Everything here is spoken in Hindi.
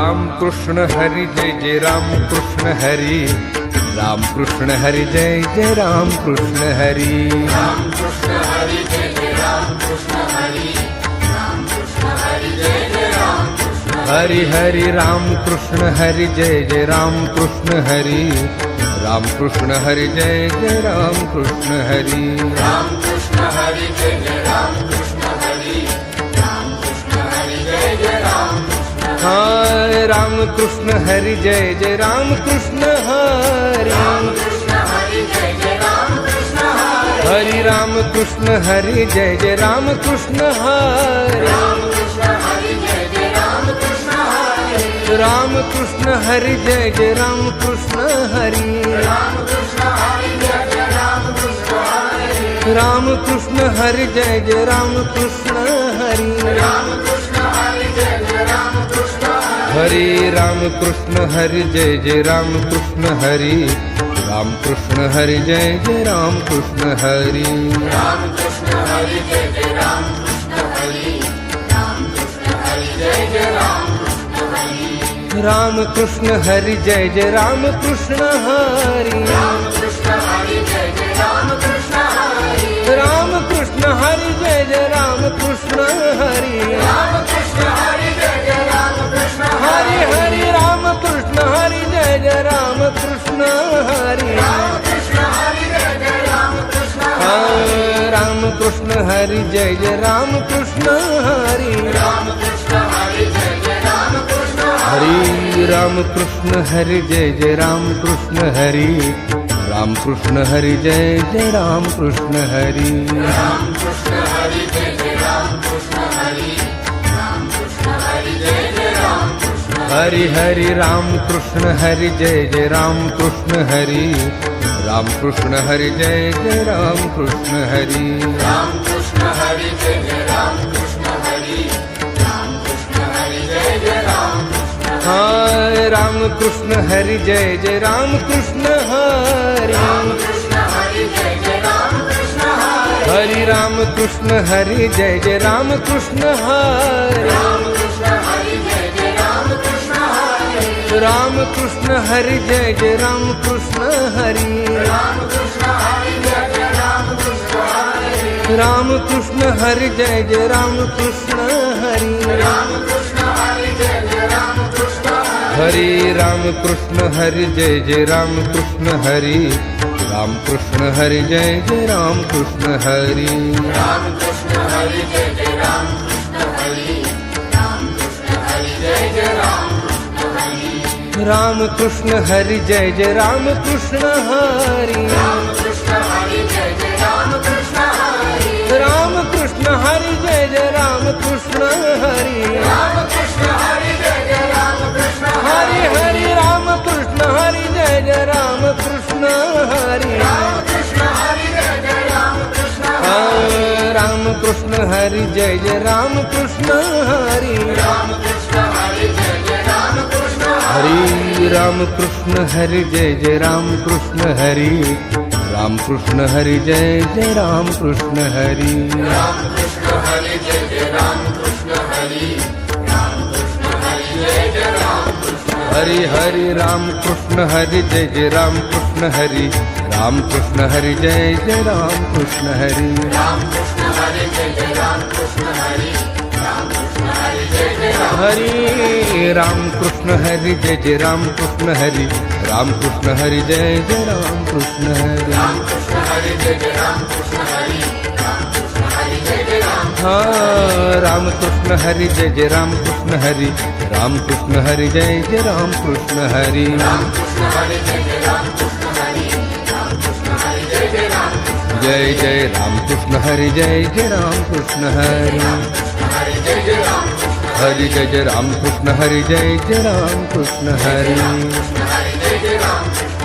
राम कृष्ण हरि जय जय राम कृष्ण हरि, राम कृष्ण हरि जय जय राम कृष्ण हरि, राम कृष्ण हरि जय जय राम कृष्ण हरि, राम कृष्ण हरि जय जय राम कृष्ण हरि हरि राम कृष्ण हरि जय जय राम कृष्ण हरि, राम कृष्ण हरि जय जय राम कृष्ण हरि, राम कृष्ण हरि जय जय राम कृष्ण हरि, राम कृष्ण हरि जय जय राम कृष्ण हाय राम कृष्ण हरि जय जय राम कृष्ण हरि, राम कृष्ण हरि जय जय राम कृष्ण हरि, हरि राम कृष्ण हरि जय जय राम कृष्ण हरि, राम कृष्ण हरि जय जय राम कृष्ण हरि, राम कृष्ण हरि जय जय राम कृष्ण हरि, राम कृष्ण हरि जय जय राम कृष्ण हरि, राम कृष्ण हरि जय जय राम कृष्ण हरि, राम कृष्ण हरि जय जय राम कृष्ण हरि, हरि राम कृष्ण हरि जय जय राम कृष्ण हरि, राम कृष्ण हरि जय जय राम कृष्ण हरि, राम कृष्ण हरि जय जय राम कृष्ण हरि, राम कृष्ण हरि जय जय राम कृष्ण हरि, राम कृष्ण हरि जय जय राम कृष्ण हरि, राम कृष्ण हरि जय जय राम कृष्ण हरि, राम कृष्ण हरि जय जय राम कृष्ण हरि, राम कृष्ण हरि जय जय राम कृष्ण हरि हरि राम कृष्ण हरि जय जय राम कृष्ण हरि, राम कृष्ण हरि जय जय राम कृष्ण राम कृष्ण हरि जय जय राम कृष्ण हरि, राम कृष्ण हरि जय जय राम कृष्ण हरि राम कृष्ण हरि जय जय राम कृष्ण हरि, राम कृष्ण हरि जय जय राम कृष्ण हरि, राम कृष्ण हरि जय जय राम कृष्ण हरि, राम कृष्ण हरि जय जय राम कृष्ण हरि हरि राम कृष्ण हरि जय जय राम कृष्ण हरि, राम कृष्ण हरि जय जय राम कृष्ण हरि, राम कृष्ण हरि जय जय राम कृष्ण हरि, राम कृष्ण हरि जय जय राम कृष्ण हाय राम कृष्ण हरि जय जय राम कृष्ण हरि, राम कृष्ण हरि जय जय राम कृष्ण हरि, हरि राम कृष्ण हरि जय जय राम कृष्ण हरि, राम कृष्ण हरि जय जय राम कृष्ण हरि, राम कृष्ण हरि जय जय राम कृष्ण हरि, राम कृष्ण हरि जय जय राम कृष्ण हरि, राम कृष्ण हरि जय जय राम कृष्ण हरि, राम कृष्ण हरि जय जय राम कृष्ण हरि, हरि राम कृष्ण हरि जय जय राम कृष्ण हरि, राम कृष्ण हरि जय जय राम कृष्ण हरि, राम कृष्ण हरि जय जय राम कृष्ण हरि, राम कृष्ण हरि जय जय राम कृष्ण हरि, राम कृष्ण हरि जय जय राम कृष्ण हरि, राम कृष्ण हरि जय जय राम कृष्ण हरि, राम कृष्ण हरि जय जय राम कृष्ण हरि, राम कृष्ण हरि जय जय राम कृष्ण हरि हरि राम कृष्ण हरि जय जय राम कृष्ण हरि, राम कृष्ण हरि जय जय राम कृष्ण राम कृष्ण हरि जय जय राम कृष्ण हरि, राम कृष्ण हरि जय जय राम कृष्ण हरि राम कृष्ण हरि जय जय राम कृष्ण हरि, राम कृष्ण हरि जय जय राम कृष्ण हरि, राम कृष्ण हरि जय जय राम कृष्ण हरि, राम कृष्ण हरि जय जय राम कृष्ण हरि हरि राम कृष्ण हरि जय जय राम कृष्ण हरि, राम कृष्ण हरि जय जय राम कृष्ण हरि, राम कृष्ण हरि जय जय राम कृष्ण हरि, राम कृष्ण हरि जय जय राम हरि राम कृष्ण हरि जय जय राम कृष्ण हरि, राम कृष्ण हरि जय जय राम कृष्ण हरि, राम कृष्ण हरि जय जय राम कृष्ण हरि, राम कृष्ण हरि जय जय राम हाँ राम कृष्ण हरि जय जय राम कृष्ण हरि, राम कृष्ण हरि जय जय राम कृष्ण हरि, राम कृष्ण हरि जय जय राम कृष्ण हरि, राम कृष्ण हरि जय जय राम कृष्ण जय जय राम कृष्ण हरि जय जय राम कृष्ण हरि, कृष्ण हरि जय जय राम कृष्ण हरि जय जय राम कृष्ण हरि जय जय राम कृष्ण हरि, कृष्ण हरि जय जय राम कृष्ण